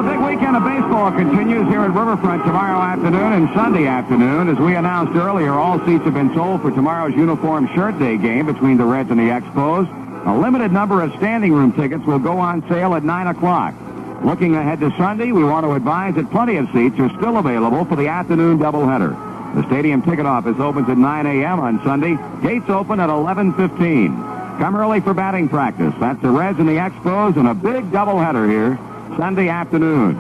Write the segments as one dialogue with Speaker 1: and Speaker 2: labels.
Speaker 1: Well, the big weekend of baseball continues here at Riverfront tomorrow afternoon and Sunday afternoon. As we announced earlier, all seats have been sold for tomorrow's Uniform Shirt Day game between the Reds and the Expos. A limited number of standing room tickets will go on sale at 9 o'clock. Looking ahead to Sunday, we want to advise that plenty of seats are still available for the afternoon doubleheader. The stadium ticket office opens at 9 a.m. on Sunday. Gates open at 11:15. Come early for batting practice. That's the Reds and the Expos and a big doubleheader here Sunday afternoon.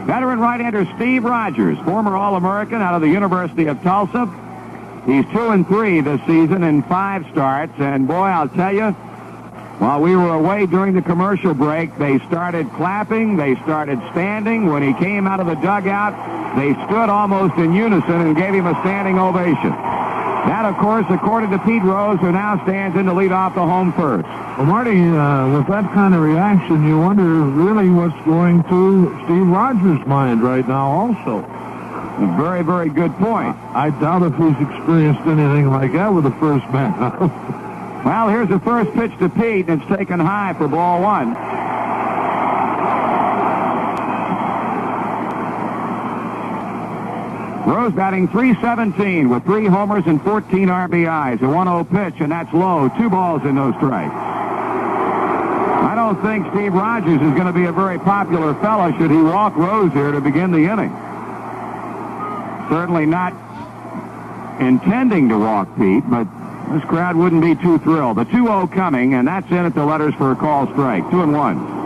Speaker 1: Veteran right-hander Steve Rogers, former All-American out of the University of Tulsa. He's 2-3 this season in 5 starts. And boy, I'll tell you, while we were away during the commercial break, they started clapping, they started standing. When he came out of the dugout, they stood almost in unison and gave him a standing ovation. That, of course, according to Pete Rose, who now stands in to lead off the home first.
Speaker 2: Well, Marty, with that kind of reaction, you wonder really what's going through Steve Rogers' mind right now also.
Speaker 1: A very, very good point.
Speaker 2: I doubt if he's experienced anything like that with the first man.
Speaker 1: Well, here's the first pitch to Pete, and it's taken high for ball 1. Rose batting .317 with 3 homers and 14 RBIs. A 1-0 pitch, and that's low. 2 balls and no strikes. I don't think Steve Rogers is going to be a very popular fellow should he walk Rose here to begin the inning. Certainly not intending to walk Pete, but this crowd wouldn't be too thrilled. The 2-0 coming, and that's in at the letters for a call strike. 2-1.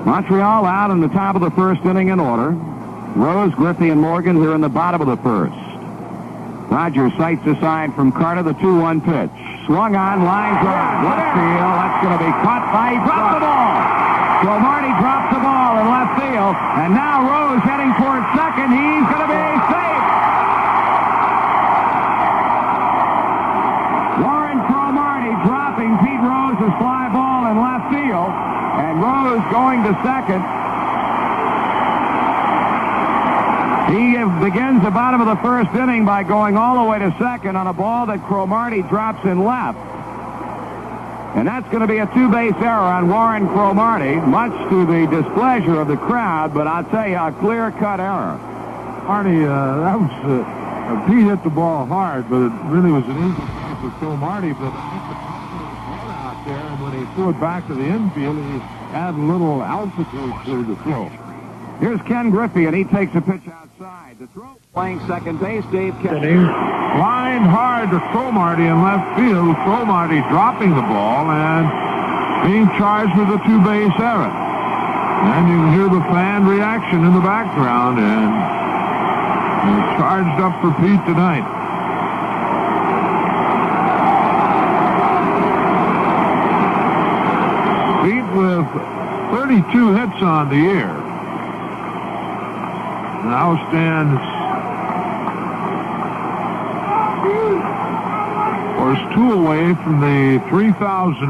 Speaker 1: Montreal out in the top of the first inning in order. Rose, Griffey, and Morgan here in the bottom of the first. Rogers sights aside from Carter, the 2-1 pitch. Swung on, line drive, left field. That's going to be caught by, he dropped the ball. Cromartie drops the ball in left field, and now Rose heading towards second. He's going to be safe. Warren Cromartie dropping Pete Rose's fly ball in left field, and Rose going to second. He begins the bottom of the first inning by going all the way to second on a ball that Cromartie drops in left. And that's going to be a 2-base error on Warren Cromartie, much to the displeasure of the crowd, but I'll tell you, a clear-cut error.
Speaker 2: Marty, that was, Pete hit the ball hard, but it really was an easy throw for Cromartie, but I think the confidence was out there, and when he threw it back to the infield, he had a little altitude to the throw.
Speaker 1: Here's Ken Griffey, and he takes a pitch outside. The throw playing second base, Dave Kennedy.
Speaker 2: Line hard to Cromartie in left field. Cromartie dropping the ball and being charged with a 2-base error. And you can hear the fan reaction in the background, and they're charged up for Pete tonight. Pete with 32 hits on the year. Now stands or is 2 away from the 3,000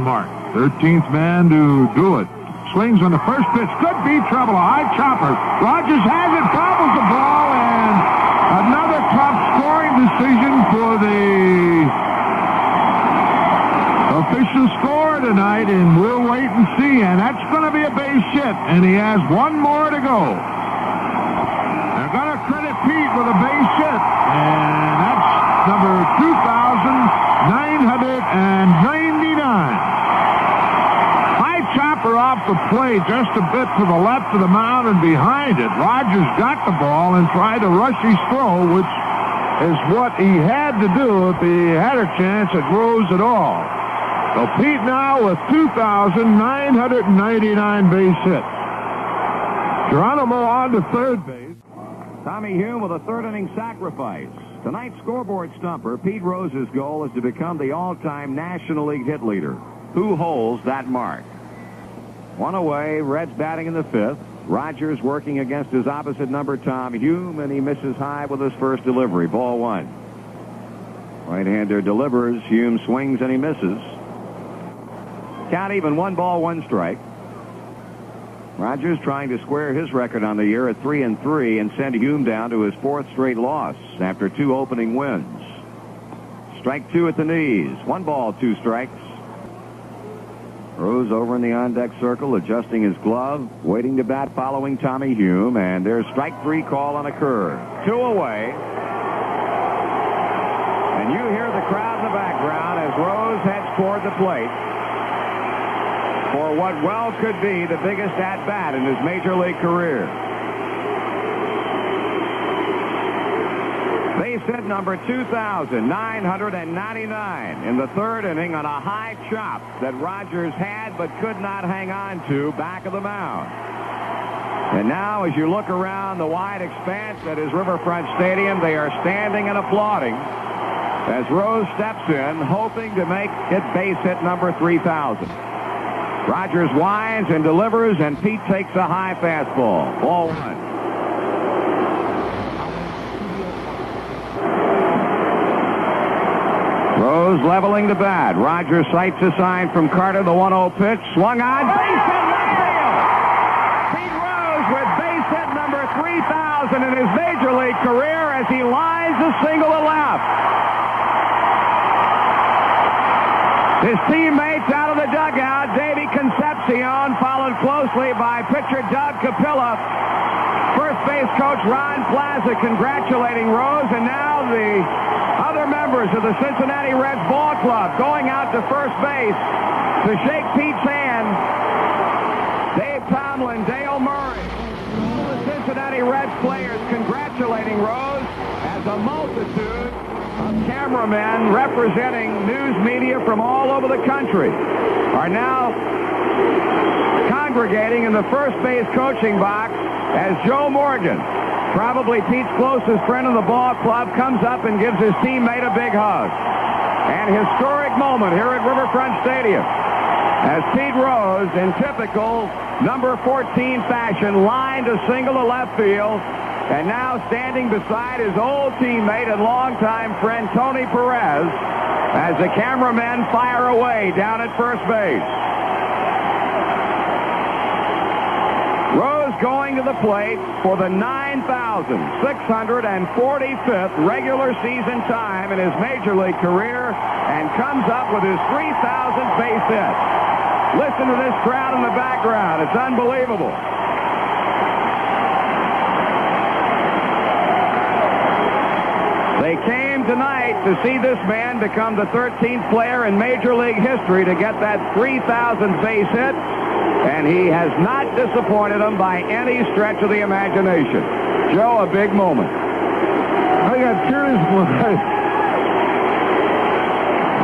Speaker 2: mark. 13th man to do it. Swings on the first pitch. Could be trouble. A high chopper. Rogers has it. Bobbles the ball, and another tough scoring decision for the official score tonight, and we'll wait and see. And that's going to be a base hit, and he has 1 more to go. Got to credit Pete with a base hit, and that's number 2,999. High chopper off the plate, just a bit to the left of the mound and behind it. Rogers got the ball and tried to rush his throw, which is what he had to do if he had a chance at Rose at all. So Pete now with 2,999 base hits. Geronimo on to third base.
Speaker 1: Tommy Hume with a third-inning sacrifice. Tonight's scoreboard stumper, Pete Rose's goal is to become the all-time National League hit leader. Who holds that mark? 1 away, Reds batting in the 5th. Rogers working against his opposite number, Tom Hume, and he misses high with his first delivery. Ball 1. Right-hander delivers. Hume swings and he misses. Count even, 1 ball, 1 strike. Rogers trying to square his record on the year at 3-3 and send Hume down to his 4th straight loss after 2 opening wins. Strike 2 at the knees. 1 ball, 2 strikes. Rose over in the on-deck circle, adjusting his glove, waiting to bat following Tommy Hume, and there's strike 3 call on a curve. 2 away. And you hear the crowd in the background as Rose heads toward the plate for what well could be the biggest at-bat in his major league career. Base hit number 2,999 in the 3rd inning on a high chop that Rogers had but could not hang on to back of the mound. And now as you look around the wide expanse that is Riverfront Stadium, they are standing and applauding as Rose steps in, hoping to make it base hit number 3,000. Rogers winds and delivers, and Pete takes a high fastball. Ball 1. Rose leveling the bat. Rogers sights a sign from Carter. The 1-0 pitch. Swung on. Base hit left field. Pete Rose with base hit number 3,000 in his major league career as he lines a single to left. His teammates out of the dugout. Davey Concepcion followed closely by pitcher Doug Capilla. First base coach Ron Plaza congratulating Rose, and now the other members of the Cincinnati Reds ball club going out to first base to shake Pete's hand. Dave Tomlin, Dale Murray, all the Cincinnati Reds players congratulating Rose as a multitude of cameramen representing news media from all over the country are now congregating in the first base coaching box as Joe Morgan, probably Pete's closest friend in the ball club, comes up and gives his teammate a big hug. An historic moment here at Riverfront Stadium as Pete Rose, in typical number 14 fashion, lined a single to left field, and now standing beside his old teammate and longtime friend Tony Perez as the cameramen fire away down at first base. Rose going to the plate for the 9,645th regular season time in his major league career and comes up with his 3,000th base hit. Listen to this crowd in the background. It's unbelievable. They came tonight to see this man become the 13th player in Major League history to get that 3,000th base hit, and he has not disappointed them by any stretch of the imagination. Joe, a big moment.
Speaker 2: I got curious.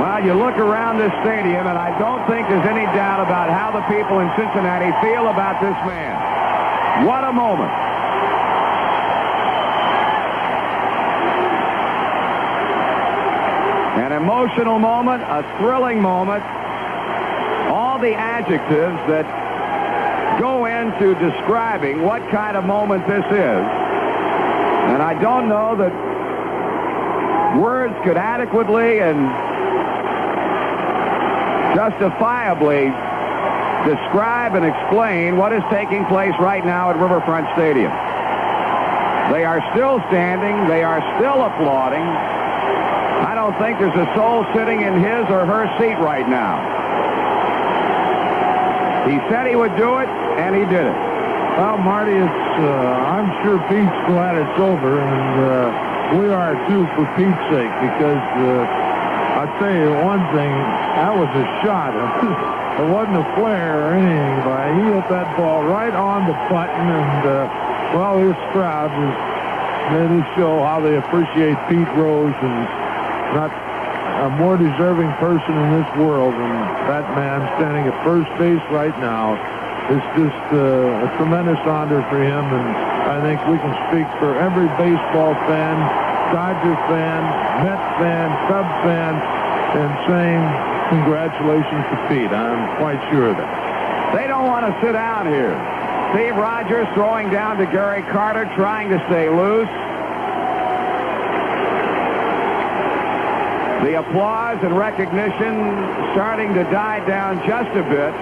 Speaker 1: Well, you look around this stadium, and I don't think there's any doubt about how the people in Cincinnati feel about this man. What a moment. An emotional moment, a thrilling moment, all the adjectives that go into describing what kind of moment this is. And I don't know that words could adequately and justifiably describe and explain what is taking place right now at Riverfront Stadium. They are still standing. They are still applauding. I don't think there's a soul sitting in his or her seat right now. He said he would do it, and he did it.
Speaker 2: Well, Marty, I'm sure Pete's glad it's over, and we are too for Pete's sake, because I'll tell you one thing, that was a shot. It wasn't a flare or anything, but he hit that ball right on the button, and well, this crowd was really show how they appreciate Pete Rose, and not a more deserving person in this world than that man standing at first base right now. It's just a tremendous honor for him, and I think we can speak for every baseball fan, Dodger fan, Met fan, Cub fan, and saying congratulations to Pete. I'm quite sure of that.
Speaker 1: They don't want to sit down here. Steve Rogers throwing down to Gary Carter, trying to stay loose. The applause and recognition starting to die down just a bit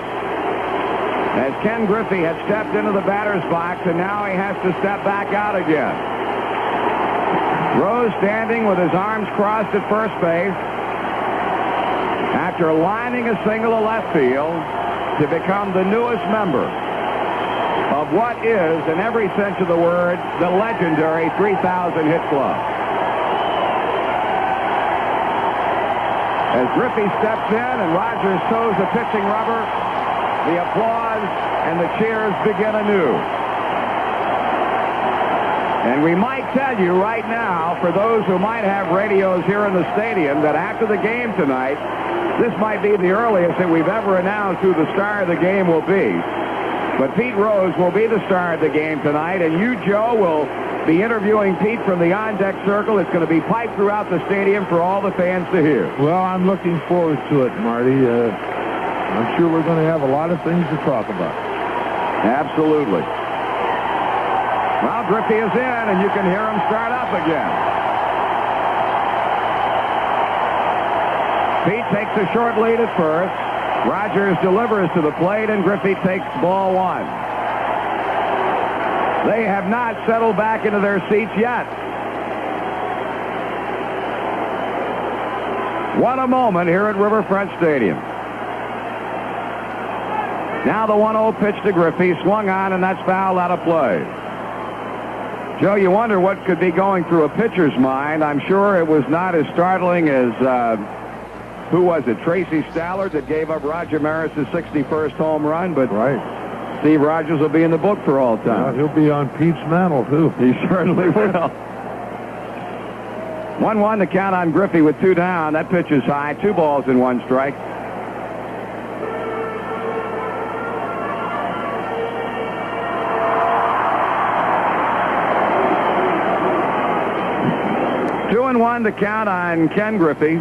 Speaker 1: as Ken Griffey had stepped into the batter's box, and now he has to step back out again. Rose standing with his arms crossed at first base after lining a single to left field. to become the newest member of what is, in every sense of the word, the legendary 3,000 hit club. As Griffey steps in and Rogers toes the pitching rubber, the applause and the cheers begin anew. And we might tell you right now, for those who might have radios here in the stadium, that after the game tonight, this might be the earliest that we've ever announced who the star of the game will be. But Pete Rose will be the star of the game tonight, and you, Joe, will be interviewing Pete from the on-deck circle. It's going to be piped throughout the stadium for all the fans to hear.
Speaker 2: Well, I'm looking forward to it, Marty. I'm sure we're going to have a lot of things to talk about.
Speaker 1: Absolutely. Well, Griffey is in, and you can hear him start up again. Pete takes a short lead at first. Rogers delivers to the plate, and Griffey takes ball one. They have not settled back into their seats yet. What a moment here at Riverfront Stadium. Now the 1-0 pitch to Griffey, swung on, and that's fouled out of play. Joe, you wonder what could be going through a pitcher's mind. I'm sure it was not as startling as, who was it, Tracy Stallard, that gave up Roger Maris' 61st home run, but
Speaker 2: right.
Speaker 1: Steve Rogers will be in the book for all time.
Speaker 2: Yeah, he'll be on Pete's mantle, too.
Speaker 1: He certainly will. 1-1 to count on Griffey with 2 down. That pitch is high. 2 balls and 1 strike. Two and 1 to count on Ken Griffey.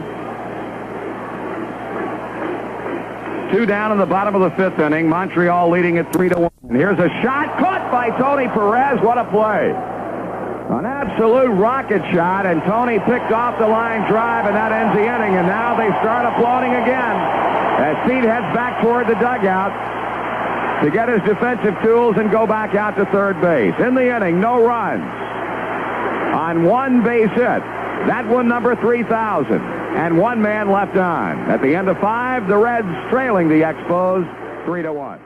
Speaker 1: 2 down in the bottom of the 5th inning. Montreal leading it 3-1. Here's a shot caught by Tony Perez. What a play. An absolute rocket shot, and Tony picked off the line drive, and that ends the inning. And now they start applauding again as Pete heads back toward the dugout to get his defensive tools and go back out to third base. In the inning, no runs on 1 base hit. That one, number 3,000. And 1 man left on. At the end of 5, the Reds trailing the Expos 3-1.